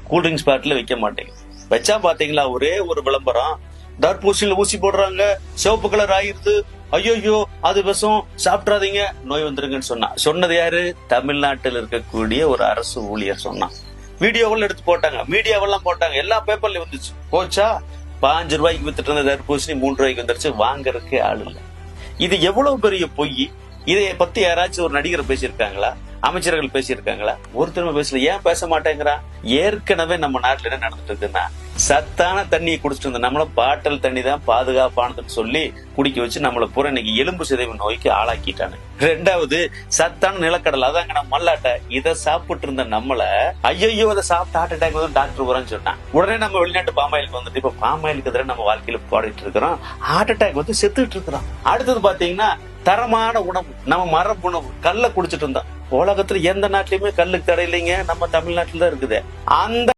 Cool drinks பாட்டில் வைக்க மாட்டேங்க. வச்சா பாத்தீங்களா ஒரே ஒரு விளம்பரம், தர்பூசணியில ஊசி போடுறாங்க, சிவப்பு கலர் ஆயிருது, ஐயோ அது விஷம், சாப்பிட்றாதீங்க, நோய் வந்துருங்கன்னு சொன்னது யாரு? தமிழ்நாட்டில் இருக்கக்கூடிய ஒரு அரசு ஊழியர் சொன்னான். வீடியோவெல்லாம் எடுத்து போட்டாங்க, மீடியாவெல்லாம் போட்டாங்க, எல்லா பேப்பர்லயும் வந்துச்சு. போச்சா 5 ரூபாய்க்கு வித்துட்டு இருந்த தர்பூசணி 3 ரூபாய்க்கு வந்துருச்சு, வாங்கறதுக்கே ஆள் இல்லை. இது எவ்வளவு பெரிய பொய். இதை பத்தி யாராச்சும் ஒரு நடிகர் பேசியிருக்காங்களா? அமைச்சர்கள் பேசியிருக்காங்களா? ஒருத்தருமே பேசல. ஏன் பேச மாட்டேங்கிறான்? ஏற்கனவே நம்ம நாட்டுல என்ன நடந்துட்டு இருக்குன்னா, சத்தான தண்ணியை குடிச்சிட்டு இருந்த நம்மள பாட்டல் தண்ணி தான் பாதுகாப்பானதுன்னு சொல்லி குடிக்க வச்சு நம்மள பூரா இன்னைக்கு எலும்பு சிதைவு நோய்க்கு ஆளாக்கிட்டானு. 2வது, சத்தான நிலக்கடலை, அதாங்க நம்ம மல்லாட்டை, இதை சாப்பிட்டு இருந்த நம்மள ஐயோ அதை சாப்பிட்டு ஹார்ட் அட்டாக் வந்து டாக்டர் வரேன்னு சொன்னான். உடனே நம்ம வெளிநாட்டு பாமாயிலுக்கு வந்துட்டு இப்ப பாமாயிலுக்கு எதிராக நம்ம வாழ்க்கையில போராடிட்டு இருக்கிறோம். ஹார்ட் அட்டாக் வந்து செத்துட்டு இருக்கிறோம். அடுத்தது பாத்தீங்கன்னா தரமான உணவு, நம்ம மரபு உணவு, கல்ல குடிச்சிட்டு இருந்தோம். உலகத்துல எந்த நாட்டிலுமே கல்லுக்கு தடை இல்லைங்க, நம்ம தமிழ்நாட்டுல தான் இருக்குது. அந்த